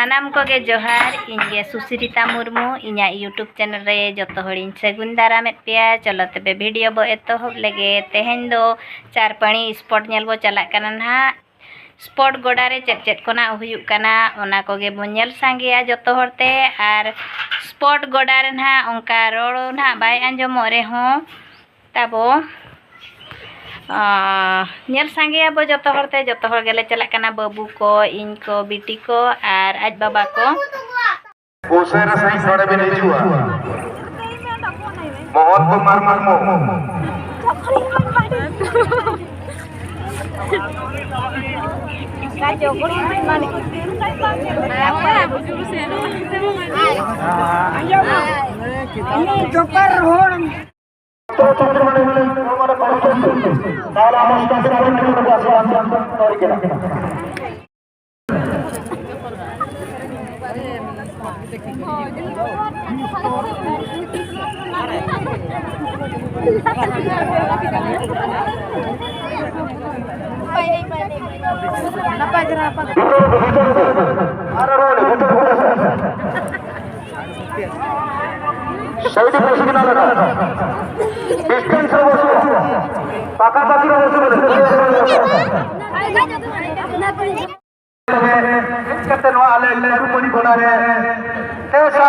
सानाम को गे जोहार इनगे सुश्रिता मुर्मू इना यूट्यूब चैनल रे जतो हड़िन सगुन दारामेद पेया चलो तबे वीडियो बो एतोहब लेगे तेहेन दो चारपाणी स्पॉट नेल बो चला कना ना स्पॉट गोडा रे चेद चेद कोना हुयुक कना ओना कोगे बो नेल सांगेया जतो हरते आर स्पॉट गोडा रे ना ओंका रोड ना बाय आंजमो रे हो ताबो नेल सांगेया बो जतो हरते जतो हर गेले चला कना बाबू को इन को बिटी को आर आज बाबा को ओसेरा सही सड़े भी नहीं जुआ मोहन कुमार मर्मू काजो गुड़ी माने जोकर होण तो चंद्रमणि हमारे पास ताला मस्ता से करने को आसान और के शहीद प्रशिक्षण लगा डिस्टेंस पाकापाकी चारुपनी गोड़ा कैसा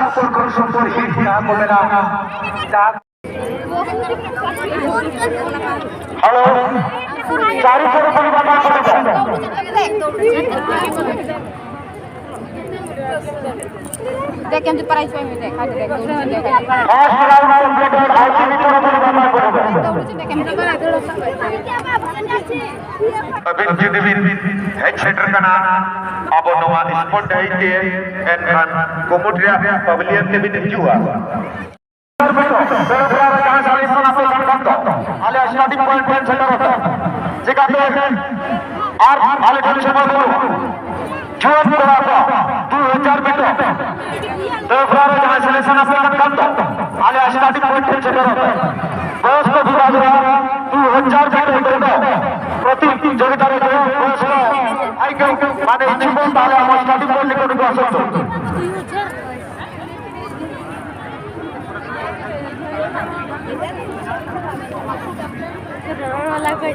सुपर हिट को मेरा हेलो चारुपनी देख हम प्राइस पे देख आज देख क्षेत्र का अब नवा स्पोर्ट डाइटे एनखान कोमोट्रिया पवेलियन के भी हिजुआ जहां सारी सोना पे आले स्टार्टिंग पॉइंट पेन सेंटर होता जेका पे और आले खाली समय बोलो जोर पूरा 2000 मीटर तो फ्रार जहां सिलेक्शन अपना काम तो आले स्टार्टिंग पॉइंट पेन सेंटर होता बस को पूरा 2000 मीटर प्रति प्रतियोगिता रे बस आई के माने इच्छुक ताले हम स्टार्टिंग पॉइंट निकट को आसतो वाला कर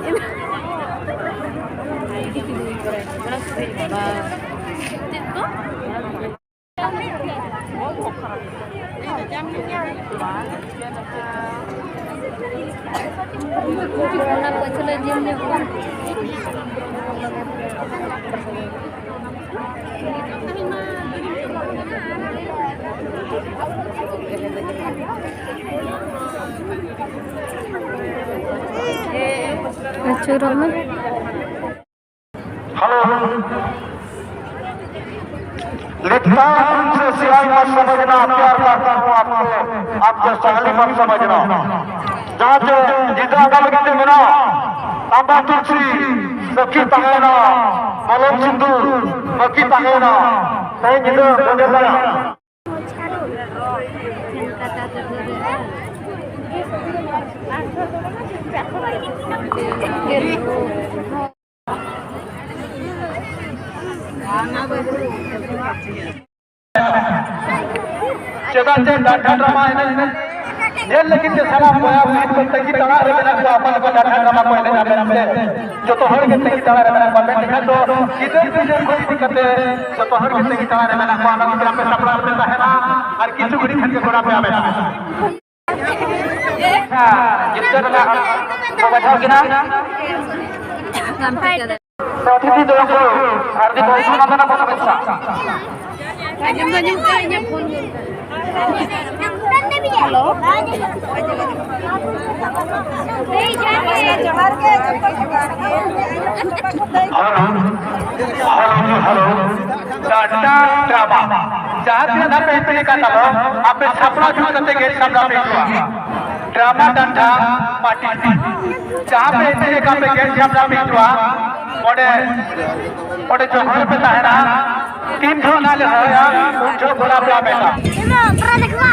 हेलो लिखता उनसे सियाही मत समझना प्यार करता हूँ आपको आपको सहली मत समझना जहाँ से जितना गल गए मेरा तांबा तुलसी सखी तंगेना मलम सिंदूर सखी तंगेना सही जितना बोले गया चेदा से डाटा ड्रामा है नेल लेकिन सारा होया को तकी तड़ा रे मेरा को अपन को डाटा ड्रामा को लेना मेरा जो तो हर के तकी तड़ा रे मेरा को देखा तो किधर किधर कोई दिक्कत है जो तो हर के तकी तड़ा रे मेरा को आना मेरा पे सपना में रहना और किछु घड़ी खन के घोड़ा पे आवे जितना ना को बैठाओ कि ना अतिथि दो को हार्दिक अभिनंदन और शुभेच्छा हेलो हेलो टाटा ड्रामा जहाँ ना पे का चलो आप छपड़ा जो करते गेट का ड्रामा डंडा पार्टी जहाँ पे का पे गेट छपड़ा पिटवा ओडे ओडे जो घर पे ताहरा 3 ठो नाले होया 3 ठो गोला पे बेटा देखवा